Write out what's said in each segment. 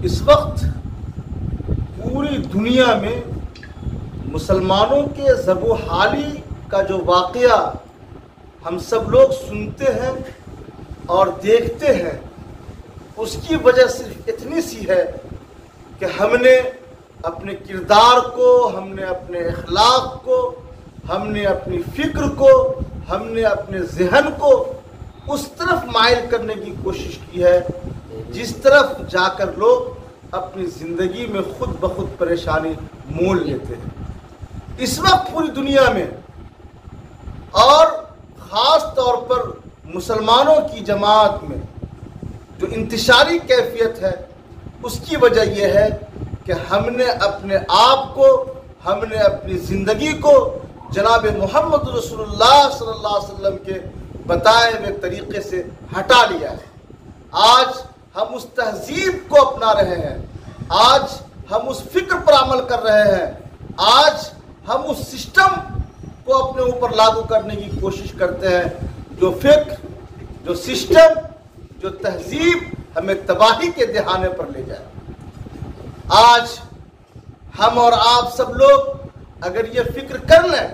اس وقت پوری دنیا میں مسلمانوں کے ذب و حالی کا جو واقعہ ہم سب لوگ سنتے ہیں اور دیکھتے ہیں، اس کی وجہ صرف اتنی سی ہے کہ ہم نے اپنے کردار کو، ہم نے اپنے اخلاق کو، ہم نے اپنی فکر کو، ہم نے اپنے ذہن کو اس طرف مائل کرنے کی کوشش کی ہے جس طرف جا کر لوگ اپنی زندگی میں خود بخود پریشانی مول لیتے ہیں۔ اس وقت پوری دنیا میں اور خاص طور پر مسلمانوں کی جماعت میں جو انتشاری کیفیت ہے، اس کی وجہ یہ ہے کہ ہم نے اپنے آپ کو، ہم نے اپنی زندگی کو جناب محمد رسول اللہ صلی اللہ علیہ وسلم کے بتائے ہوئے طریقے سے ہٹا لیا ہے۔ آج ہم اس تہذیب کو اپنا رہے ہیں، آج ہم اس فکر پر عمل کر رہے ہیں، آج ہم اس سسٹم کو اپنے اوپر لاگو کرنے کی کوشش کرتے ہیں جو فکر، جو سسٹم، جو تہذیب ہمیں تباہی کے دہانے پر لے جائے۔ آج ہم اور آپ سب لوگ اگر یہ فکر کر لیں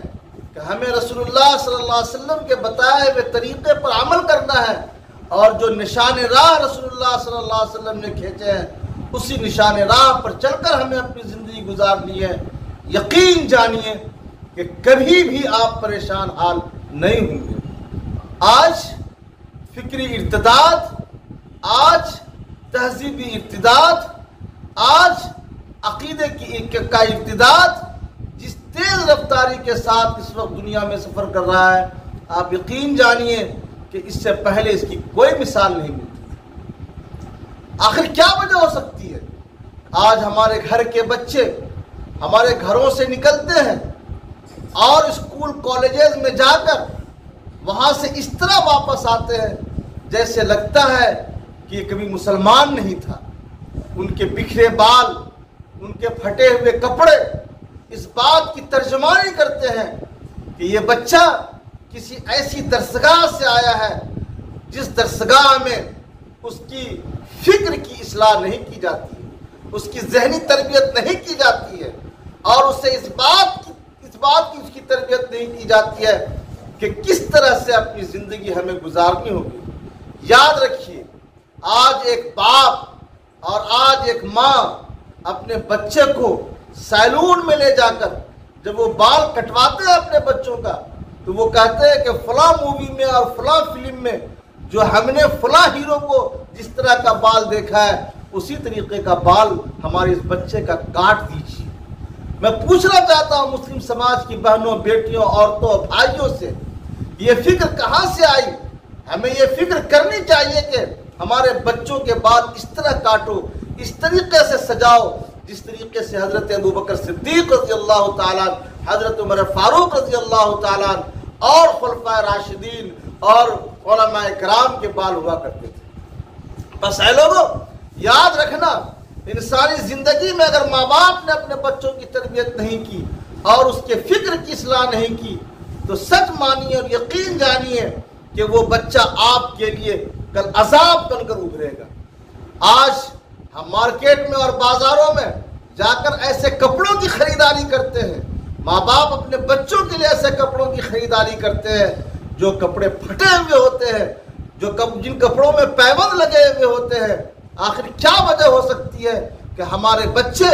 کہ ہمیں رسول اللہ صلی اللہ علیہ وسلم کے بتائے ہوئے طریقے پر عمل کرنا ہے اور جو نشان راہ رسول اللہ صلی اللہ علیہ وسلم نے کھینچے ہیں اسی نشان راہ پر چل کر ہمیں اپنی زندگی گزارنی ہے، یقین جانیے کہ کبھی بھی آپ پریشان حال نہیں ہوں گے۔ آج فکری ارتداد، آج تہذیبی ارتداد، آج عقیدے کا ارتداد جس تیز رفتاری کے ساتھ اس وقت دنیا میں سفر کر رہا ہے، آپ یقین جانیے کہ اس سے پہلے اس کی کوئی مثال نہیں ملتی۔ آخر کیا وجہ ہو سکتی ہے؟ آج ہمارے گھر کے بچے ہمارے گھروں سے نکلتے ہیں اور اسکول کالجز میں جا کر وہاں سے اس طرح واپس آتے ہیں جیسے لگتا ہے کہ یہ کبھی مسلمان نہیں تھا۔ ان کے بکھرے بال، ان کے پھٹے ہوئے کپڑے اس بات کی ترجمانی کرتے ہیں کہ یہ بچہ کسی ایسی درسگاہ سے آیا ہے جس درسگاہ میں اس کی فکر کی اصلاح نہیں کی جاتی ہے، اس کی ذہنی تربیت نہیں کی جاتی ہے، اور اسے اس بات کی اس کی تربیت نہیں کی جاتی ہے کہ کس طرح سے اپنی زندگی ہمیں گزارنی ہوگی۔ یاد رکھیے، آج ایک باپ اور آج ایک ماں اپنے بچے کو سیلون میں لے جا کر جب وہ بال کٹواتے ہیں اپنے بچوں کا تو وہ کہتے ہیں کہ فلاں مووی میں اور فلاں فلم میں جو ہم نے فلاں ہیرو کو جس طرح کا بال دیکھا ہے اسی طریقے کا بال ہمارے اس بچے کا کاٹ دیجیے۔ میں پوچھنا چاہتا ہوں مسلم سماج کی بہنوں، بیٹیوں، عورتوں، بھائیوں سے، یہ فکر کہاں سے آئی؟ ہمیں یہ فکر کرنی چاہیے کہ ہمارے بچوں کے بال اس طرح کاٹو، اس طریقے سے سجاؤ جس طریقے سے حضرت ابوبکر صدیق رضی اللہ تعالیٰ، حضرت عمر فاروق رضی اللہ تعالیٰ اور خلفائے راشدین اور علماء کرام کے بال ہوا کرتے تھے۔ بس اے لوگوں، یاد رکھنا، انسانی زندگی میں اگر ماں باپ نے اپنے بچوں کی تربیت نہیں کی اور اس کے فکر کی اصلاح نہیں کی تو سچ مانیے اور یقین جانیے کہ وہ بچہ آپ کے لیے کل عذاب بن کر ابھرے گا۔ آج ہم مارکیٹ میں اور بازاروں میں جا کر ایسے کپڑوں کی خریداری کرتے ہیں، ماں باپ اپنے بچوں کے لیے ایسے کپڑوں کی خریداری کرتے ہیں جو کپڑے پھٹے ہوئے ہوتے ہیں، جن کپڑوں میں پیبند لگے ہوئے ہوتے ہیں۔ آخر کیا وجہ ہو سکتی ہے کہ ہمارے بچے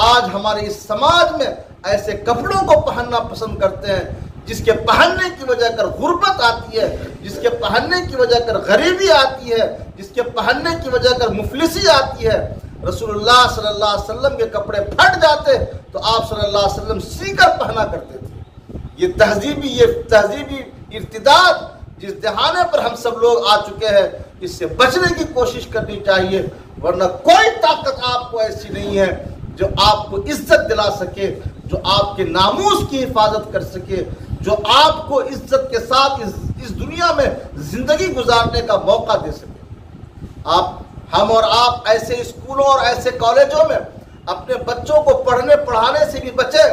آج ہمارے اس سماج میں ایسے کپڑوں کو پہننا پسند کرتے ہیں جس کے پہننے کی وجہ کر غربت آتی ہے، جس کے پہننے کی وجہ کر غریبی آتی ہے، جس کے پہننے کی وجہ کر مفلسی آتی ہے۔ رسول اللہ صلی اللہ علیہ وسلم کے کپڑے پھٹ جاتے تو آپ صلی اللہ علیہ وسلم سی کر پہنا کرتے تھے۔ یہ تہذیبی ارتداد جس دہانے پر ہم سب لوگ آ چکے ہیں، اس سے بچنے کی کوشش کرنی چاہیے، ورنہ کوئی طاقت آپ کو ایسی نہیں ہے جو آپ کو عزت دلا سکے، جو آپ کے ناموس کی حفاظت کر سکے، جو آپ کو عزت کے ساتھ اس دنیا میں زندگی گزارنے کا موقع دے سکے۔ ہم اور آپ ایسے اسکولوں اور ایسے کالجوں میں اپنے بچوں کو پڑھنے پڑھانے سے بھی بچے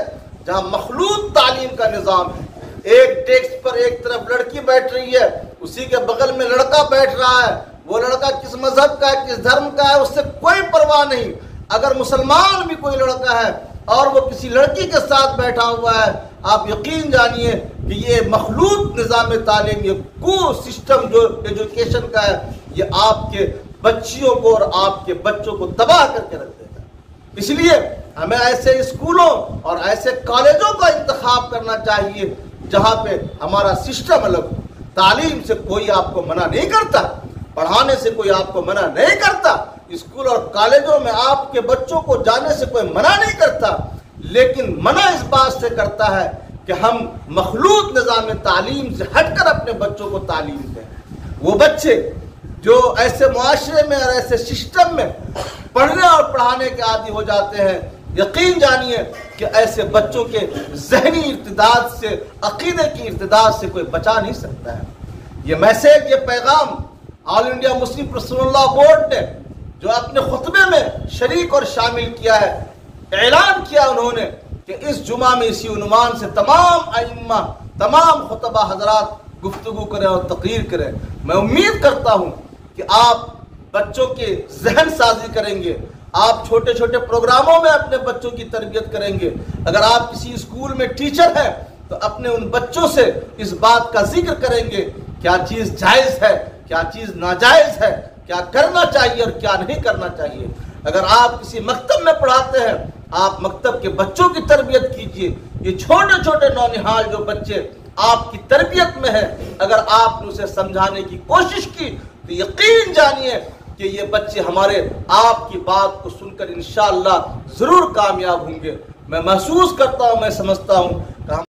جہاں مخلوط تعلیم کا نظام ہے۔ ایک ڈیسک پر ایک طرف لڑکی بیٹھ رہی ہے، اسی کے بغل میں لڑکا بیٹھ رہا ہے، وہ لڑکا کس مذہب کا ہے، کس دھرم کا ہے، اس سے کوئی پرواہ نہیں۔ اگر مسلمان بھی کوئی لڑکا ہے اور وہ کسی لڑکی کے ساتھ بیٹھا ہوا ہے، آپ یقین جانیے کہ یہ مخلوط نظام تعلیم، یہ کو سسٹم جو ایجوکیشن کا ہے، یہ آپ کے بچیوں کو اور آپ کے بچوں کو تباہ کر کے رکھ دے گا۔ اس لیے ہمیں ایسے اسکولوں اور ایسے کالجوں کا انتخاب کرنا چاہیے جہاں پہ ہمارا سسٹم الگ ہو۔ تعلیم سے کوئی آپ کو منع نہیں کرتا، پڑھانے سے کوئی آپ کو منع نہیں کرتا، اسکول اور کالجوں میں آپ کے بچوں کو جانے سے کوئی منع نہیں کرتا، لیکن منع اس بات سے کرتا ہے کہ ہم مخلوط نظام تعلیم سے ہٹ کر اپنے بچوں کو تعلیم دیں۔ وہ بچے جو ایسے معاشرے میں اور ایسے سسٹم میں پڑھنے اور پڑھانے کے عادی ہو جاتے ہیں، یقین جانیے کہ ایسے بچوں کے ذہنی ارتداد سے، عقیدے کی ارتداد سے کوئی بچا نہیں سکتا ہے۔ یہ میسیج، یہ پیغام آل انڈیا مسلم رسول اللہ بورڈ نے جو اپنے خطبے میں شریک اور شامل کیا ہے، اعلان کیا انہوں نے کہ اس جمعہ میں اسی عنوان سے تمام ائمہ، تمام خطبہ حضرات گفتگو کریں اور تقریر کریں۔ میں امید کرتا ہوں کہ آپ بچوں کی ذہن سازی کریں گے، آپ چھوٹے چھوٹے پروگراموں میں اپنے بچوں کی تربیت کریں گے۔ اگر آپ کسی اسکول میں ٹیچر ہیں تو اپنے ان بچوں سے اس بات کا ذکر کریں گے کیا چیز جائز ہے، کیا چیز ناجائز ہے، کیا کرنا چاہیے اور کیا نہیں کرنا چاہیے۔ اگر آپ کسی مکتب میں پڑھاتے ہیں، آپ مکتب کے بچوں کی تربیت کیجیے۔ یہ چھوٹے چھوٹے نونہال جو بچے آپ کی تربیت میں ہیں، اگر آپ نے اسے سمجھانے کی کوشش کی تو یقین جانیے کہ یہ بچے ہمارے آپ کی بات کو سن کر انشاءاللہ ضرور کامیاب ہوں گے۔ میں محسوس کرتا ہوں، میں سمجھتا ہوں